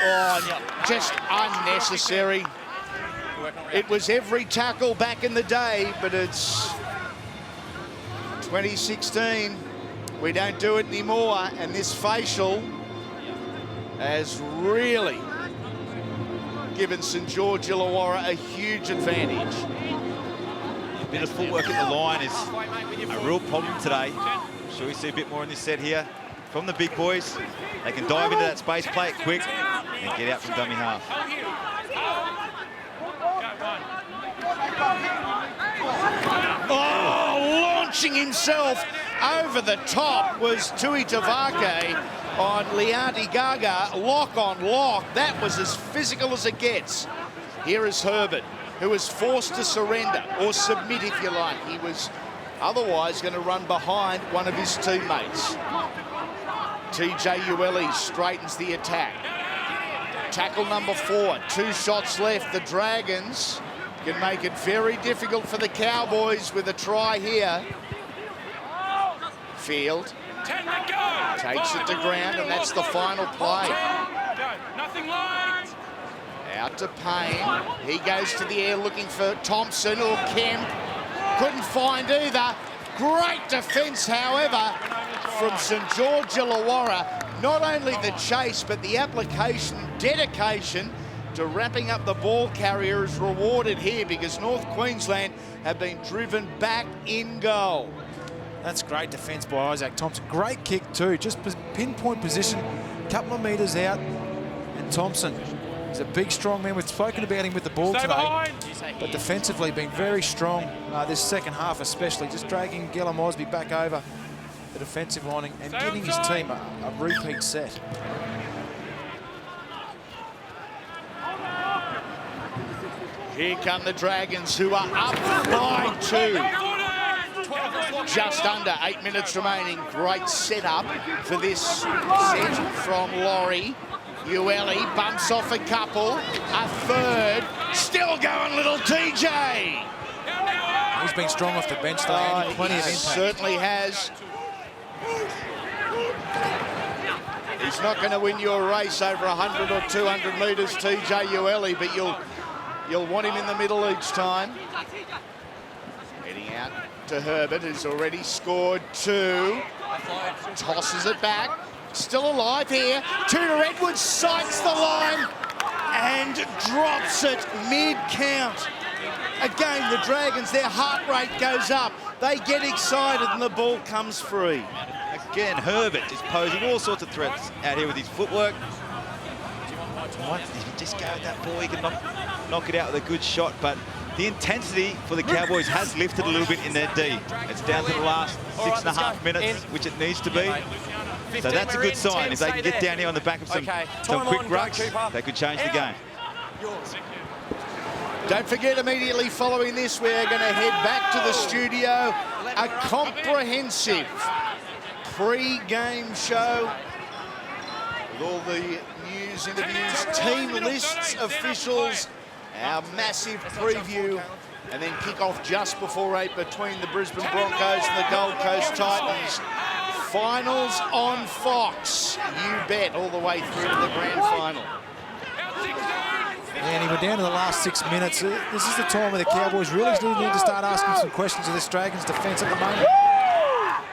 Oh, just unnecessary. It was every tackle back in the day, but it's 2016. We don't do it anymore, and this facial has really given St George Illawarra a huge advantage. A bit of footwork at the line is a real problem today. I'm sure we see a bit more in this set here from the big boys. They can dive into that space, play it quick, and get out from dummy half. Oh, launching himself over the top was Tui Tavake on Lianti Gaga, lock on lock. That was as physical as it gets. Here is Herbert, who was forced to surrender, or submit if you like. He was otherwise going to run behind one of his teammates. TJ Ueli straightens the attack. Tackle number 4, 2 shots left. The Dragons can make it very difficult for the Cowboys with a try here. Field takes it to ground, and that's the final play. Out to Payne. He goes to the air looking for Thompson or Kemp. Couldn't find either. Great defence, however, from St George Illawarra. Not only the chase, but the application, dedication to wrapping up the ball carrier is rewarded here, because North Queensland have been driven back in goal. That's great defence by Isaac Thompson. Great kick too, just pinpoint position, a couple of metres out. And Thompson is a big, strong man. We've spoken about him with the ball today, but defensively been very strong this second half especially, just dragging Gillum Osby back over the defensive lining and giving his team a repeat set. Here come the Dragons, who are up by 2. Just under 8 minutes remaining. Great setup for this set from Laurie. Ueli bumps off a couple, a third, still going little TJ. He's been strong off the bench though, and plenty of impact. Certainly has. He's not going to win you a race over 100 or 200 metres, TJ Ueli, but you'll want him in the middle each time. Heading out to Herbert, who's already scored 2. Tosses it back. Still alive here. Tudor Edwards sights the line and drops it mid-count. Again, the Dragons, their heart rate goes up. They get excited and the ball comes free. Again, Herbert is posing all sorts of threats out here with his footwork. Once if you just go with that ball, he can knock it out with a good shot, but the intensity for the Cowboys has lifted a little bit in their D. It's down to the last 6.5 minutes, which it needs to be. So that's a good sign. If they can get down here on the back of some quick rucks, they could change the game. Don't forget, immediately following this, we're going to head back to the studio. A comprehensive pre-game show with all the news, interviews, team lists, officials, our massive preview, and then kick off just before 8 between the Brisbane Broncos and the Gold Coast Titans. Finals on Fox, you bet, all the way through to the grand final. And we're down to the last 6 minutes. This is the time where the Cowboys really need to start asking some questions of this Dragons defence at the moment.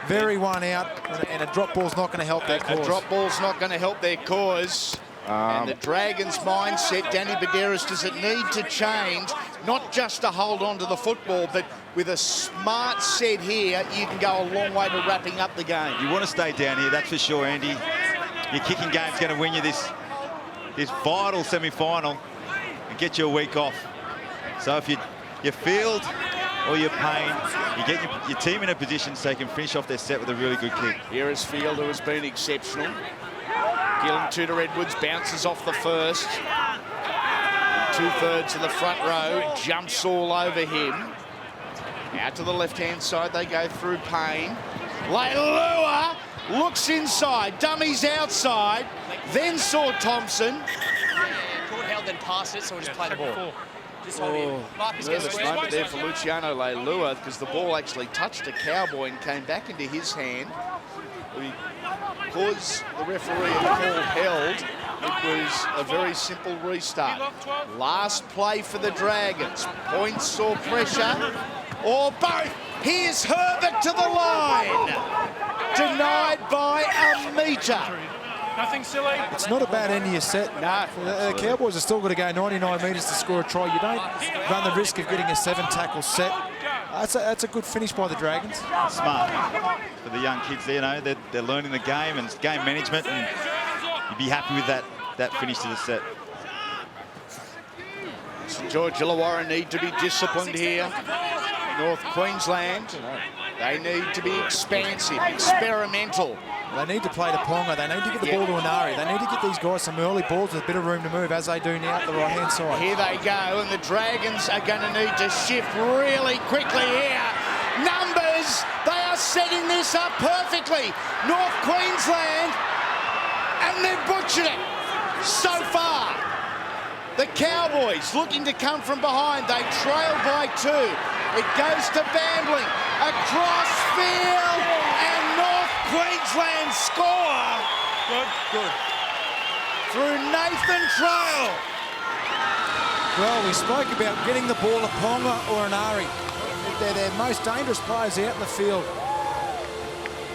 Very one out, and a drop ball's not going to help their cause. A drop ball's not going to help their cause. And the Dragons' mindset, Danny Baderas, does it need to change, not just to hold on to the football, but with a smart set here, you can go a long way to wrapping up the game. You want to stay down here, that's for sure, Andy. Your kicking game's going to win you this vital semi-final and get you a week off. So if you field or you Payne, you get your team in a position so they can finish off their set with a really good kick. Here is Field, who has been exceptional. Gillum Tudor Edwards bounces off the first. 2/3 of the front row, jumps all over him. Out to the left-hand side, they go through Payne. Leilua looks inside, dummies outside, then saw Thompson. Court held, then passed it, so we'll just play the ball. Just hold it. Nervous moment there for Luciano Leilua, because the ball actually touched a Cowboy and came back into his hand. Because the referee had called held, it was a very simple restart. Last play for the Dragons. Points or pressure, or both. Here's Herbert to the line. Denied by a metre. Nothing silly. It's not a bad end of your set. No. The Cowboys are still going to go 99 metres to score a try. You don't run the risk of getting a 7-tackle set. That's a good finish by the Dragons. Smart for the young kids. You know, they're learning the game and game management, and you'd be happy with that finish to the set. St George Illawarra need to be disciplined here. North Queensland, they need to be expansive, experimental. They need to play to Ponga. They need to get the ball to Inari. They need to get these guys some early balls with a bit of room to move, as they do now at the right-hand side. Here they go, and the Dragons are going to need to shift really quickly here. Numbers, they are setting this up perfectly. North Queensland, and they've butchered it so far. The Cowboys looking to come from behind. They trail by 2. It goes to Bambling. Across field, and North Queensland score. Good. Through Nathan Trail. Well, we spoke about getting the ball to Ponga or Inari. They're their most dangerous players out in the field.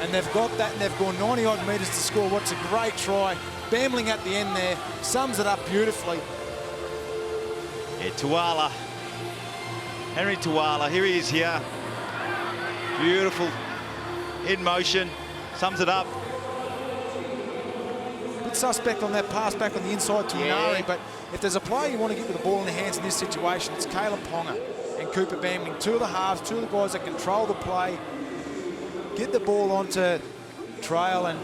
And they've got that, and they've gone 90-odd metres to score what's a great try. Bambling at the end there, sums it up beautifully. Yeah, Tuala. Henry Tuala, here he is here. Beautiful, in motion, sums it up. Bit suspect on that pass back on the inside to Inari, but if there's a player you want to get with the ball in the hands in this situation, it's Caleb Ponga and Cooper Bambling. 2 of the halves, 2 of the guys that control the play, get the ball onto Trail and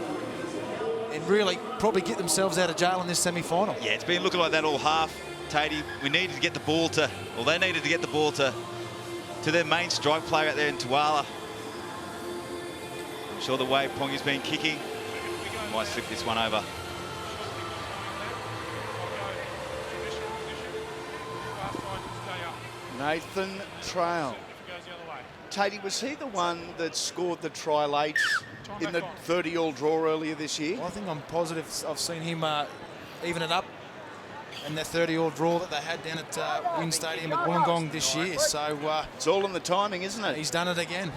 really probably get themselves out of jail in this semi-final. Yeah, it's been looking like that all half, Tatey. We needed to get the ball to, or they needed to get the ball to their main strike player out there in Tuala. I'm sure the way Ponga's been kicking, might slip this one over. Nathan Trail. Tatey, was he the one that scored the try late in the 30-all draw earlier this year? Well, I think I'm positive I've seen him even it up in the 30-all draw that they had down at Wynn Stadium at Wollongong this year. So it's all in the timing, isn't it? He's done it again.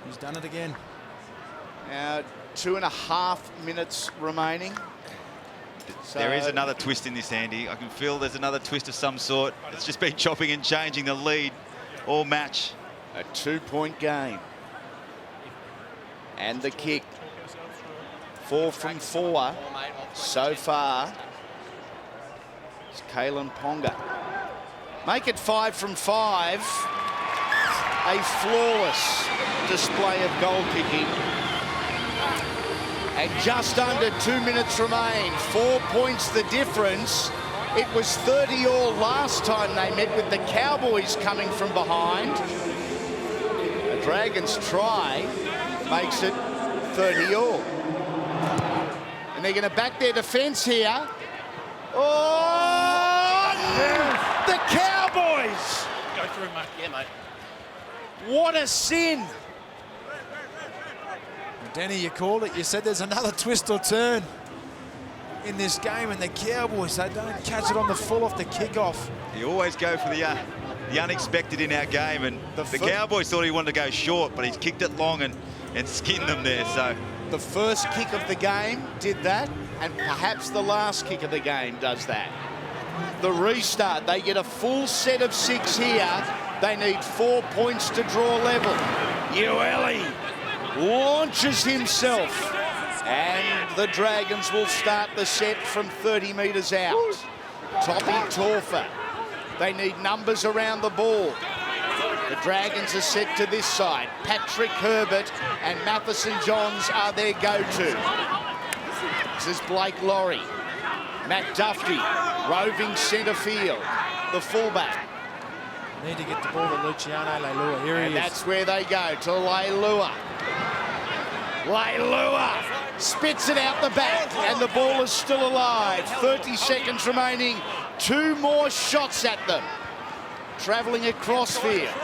He's done it again. Now, 2.5 minutes remaining. So there is another twist in this, Andy. I can feel there's another twist of some sort. It's just been chopping and changing the lead all match. A 2-point game. And the kick. 4 from 4 so far. It's Kalen Ponga. Make it 5 from 5. A flawless display of goal kicking. And just under 2 minutes remain. 4 points the difference. It was 30-all last time they met with the Cowboys coming from behind. The Dragons try makes it 30-all. And they're going to back their defence here. Oh! The Cowboys! Go through, mate. Yeah, mate. What a sin! Danny, you called it. You said there's another twist or turn in this game, and the Cowboys, they don't catch it on the full off the kickoff. You always go for the unexpected in our game, and the Cowboys thought he wanted to go short, but he's kicked it long and skinned them there. So the first kick of the game did that, and perhaps the last kick of the game does that. The restart, they get a full set of 6 here. They need 4 points to draw level. Ueli launches himself, and the Dragons will start the set from 30 metres out. Toppy Torfa. They need numbers around the ball. The Dragons are set to this side. Patrick Herbert and Matheson Johns are their go-to. This is Blake Laurie. Matt Duffy, roving centre field. The fullback. Need to get the ball to Luciano Leilua. Here he is. And that's where they go, to Leilua. Leilua spits it out the back, and the ball is still alive. 30 seconds remaining. 2 more shots at them. Travelling across field.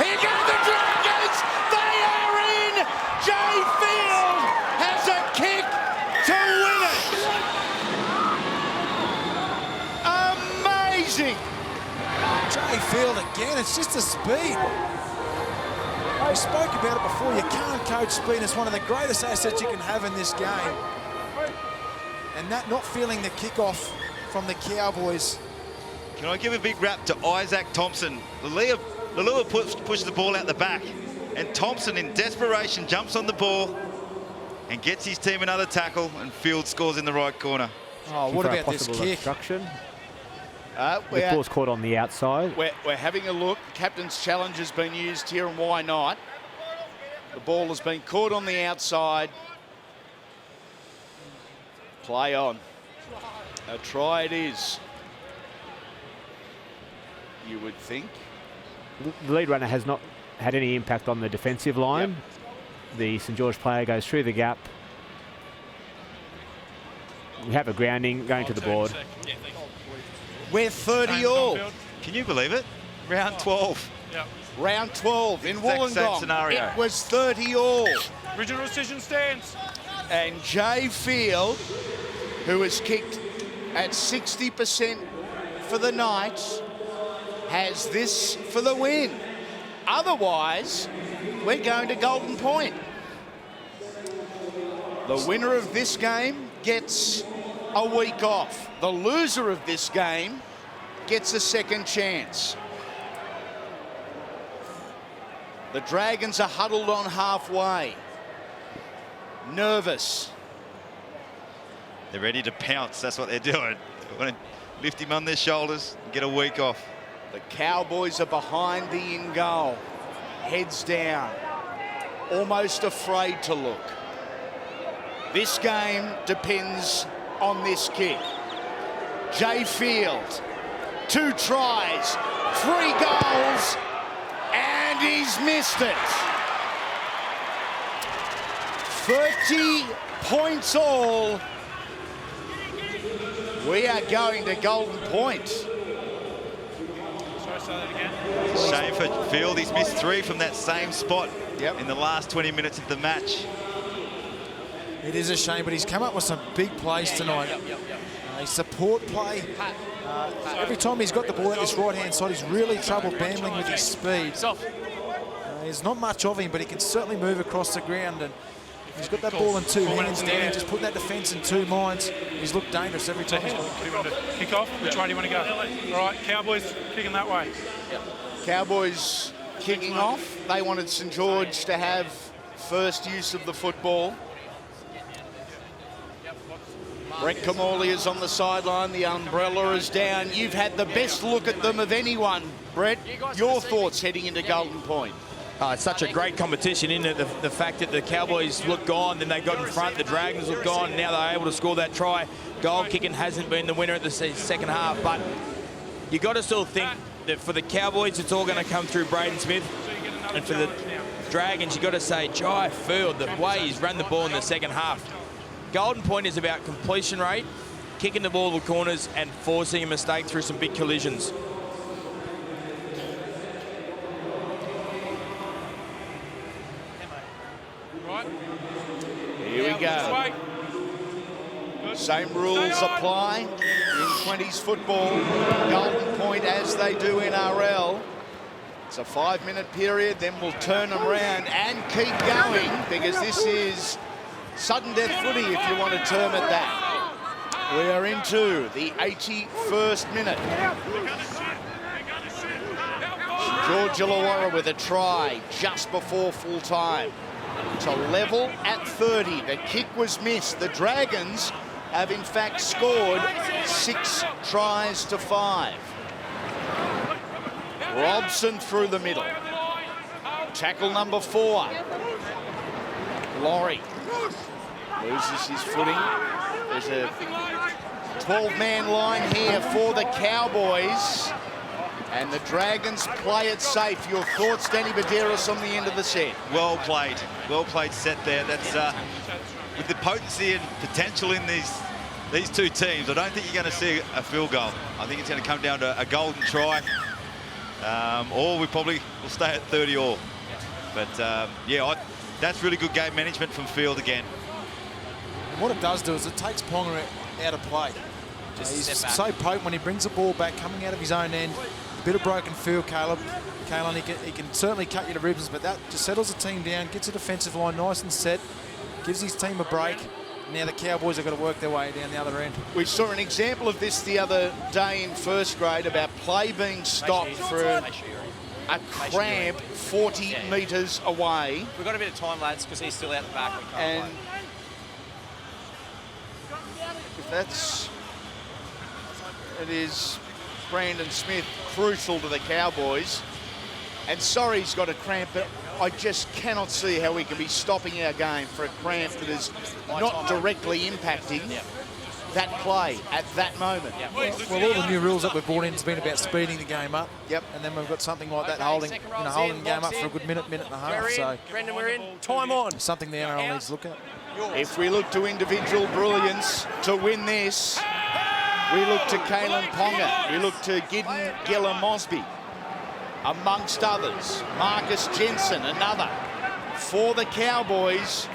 Here go the Dragons! They are in! Jay Field has a kick to win it! amazing. Jay Field again, it's just the speed. We spoke about it before, you can't coach speed. It's one of the greatest assets you can have in this game. And that not feeling the kickoff from the Cowboys. Can I give a big rap to Isaac Thompson? Leilua pushes the ball out the back, and Thompson in desperation jumps on the ball and gets his team another tackle, and Field scores in the right corner. Oh, what about this kick? Obstruction. The ball's caught on the outside. We're having a look. Captain's challenge has been used here, and why not? The ball has been caught on the outside. Play on. A try it is. You would think. The lead runner has not had any impact on the defensive line. Yep. The St George player goes through the gap. We have a grounding going to the board. We're 30 all. Can you believe it? Round 12. Yep. Round 12 in Exact same Wollongong. scenario. It was 30 all. Original decision stands. And Jay Field, who has kicked at 60% for the Knights, has this for the win. Otherwise, we're going to Golden Point. The winner of this game gets a week off. The loser of this game gets a second chance. The Dragons are huddled on halfway. Nervous. They're ready to pounce. That's what they're doing. They want to lift him on their shoulders and get a week off. The Cowboys are behind the in goal. Heads down. Almost afraid to look. This game depends on this kick. Jay Field, 2 tries, 3 goals, and he's missed it. 30 points all. We are going to Golden Point. Sorry, say that again. Shame for Field. He's missed 3 from that same spot in the last 20 minutes of the match. It is a shame, but he's come up with some big plays tonight. A support play. Every time he's got the ball at this right-hand side, he's really trouble bambling with his speed. There's not much of him, but he can certainly move across the ground. And he's got that ball in 2 hands down, just putting that defence in 2 minds. He's looked dangerous every time he's got it. Do you want to kick off? Which way do you want to go? All right, Cowboys kicking that way. Cowboys kicking off. They wanted St George to have first use of the football. Brett Kamali is on the sideline. The umbrella is down. You've had the best look at them of anyone. Brett, your thoughts heading into Golden Point? It's such a great competition, isn't it? The fact that the Cowboys looked gone, then they got in front, the Dragons looked gone, and now they're able to score that try. Goal kicking hasn't been the winner at the second half, but you got to still think that for the Cowboys, it's all going to come through Braden Smith. And for the Dragons, you got to say, Jai Field, the way he's run the ball in the second half. Golden Point is about completion rate, kicking the ball to the corners, and forcing a mistake through some big collisions. Here we go. Same rules apply in 20s football. Golden Point as they do NRL. It's a 5-minute period, then we'll turn them around and keep going because this is sudden death footy, if you want to term it that. We are into the 81st minute. George Illawarra with a try just before full time to level at 30. The kick was missed. The Dragons have in fact scored 6 tries to 5. Robson through the middle. Tackle number 4. Laurie loses his footing. There's a 12-man line here for the Cowboys. And the Dragons play it safe. Your thoughts, Danny Badeiros, on the end of the set? Well played set there. That's with the potency and potential in these 2 teams. I don't think you're going to see a field goal. I think it's going to come down to a golden try, or we probably will stay at 30 all. But yeah, that's really good game management from Field again. And what it does do is it takes Ponga out of play. He's so potent when he brings the ball back, coming out of his own end. A bit of broken field, Kalen, he can certainly cut you to ribbons, but that just settles the team down, gets the defensive line nice and set, gives his team a break. Now the Cowboys have got to work their way down the other end. We saw an example of this the other day in first grade about play being stopped for a cramp 40 metres away. We've got a bit of time, lads, because he's still out the back. And if that's... It is Brandon Smith crucial to the Cowboys. And sorry he's got a cramp, but I just cannot see how we can be stopping our game for a cramp that is not directly impacting that play at that moment. Well, all the new rules that we've brought in has been about speeding the game up. Yep. And then we've got something like that holding the game up for a good minute and a half. So Brendan, we're in. Time on. Something the NRL needs to look at. If we look to individual brilliance to win this, we look to Kalen Ponga, we look to Gideon Gilla-Mosby, amongst others. Marcus Jensen, another. For the Cowboys,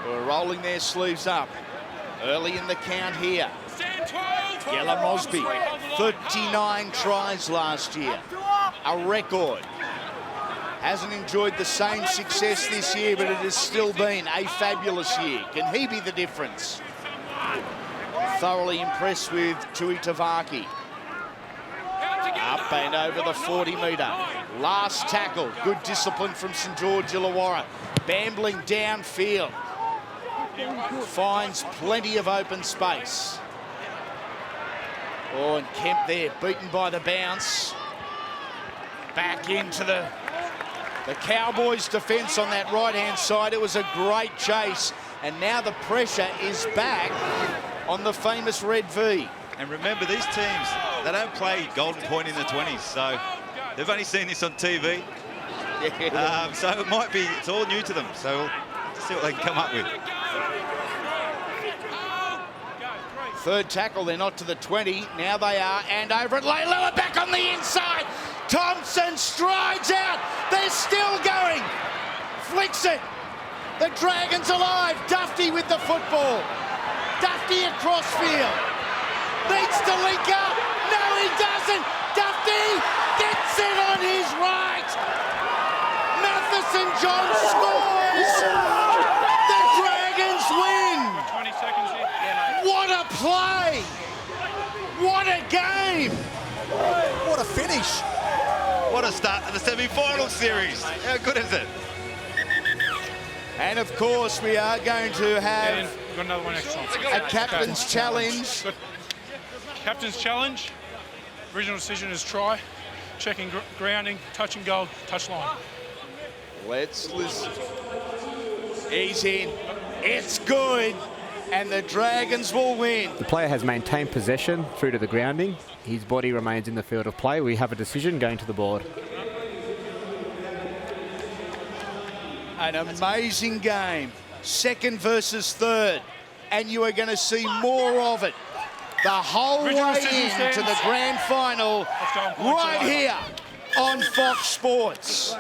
who are rolling their sleeves up early in the count here. Gilla-Mosby, 39 tries last year, a record. Hasn't enjoyed the same success this year, but it has still been a fabulous year. Can he be the difference? Thoroughly impressed with Tui Tavaki. Up and over the 40 metre. Last tackle, good discipline from St George Illawarra. Bambling downfield. Finds plenty of open space. Oh, and Kemp there, beaten by the bounce. Back into the Cowboys' defence on that right-hand side. It was a great chase. And now the pressure is back on the famous Red V. And remember, these teams, they don't play Golden Point in the 20s, so they've only seen this on TV. So it might be, it's all new to them. So we'll see what they can come up with. Third tackle, they're not to the 20. Now they are, and over it. Leilua back on the inside. Thompson strides out. They're still going. Flicks it. The Dragons alive. Dufty with the football. Dufty across field. Needs to link up. No, he doesn't. Dufty gets it on his right. Matheson John scores. The Dragons win. 20 seconds here. What a play. What a game. What a finish. What a start to the semi-final series. How good is it? And of course, we are going to have We've got another one next time. a captain's challenge. Good. Captain's challenge. Original decision is try. Checking grounding, touch and goal, touch line. Let's listen. He's in. It's good. And the Dragons will win. The player has maintained possession through to the grounding. His body remains in the field of play. We have a decision going to the board. An amazing game. Second versus third. And you are going to see more of it. The whole way into the grand final right here on Fox Sports.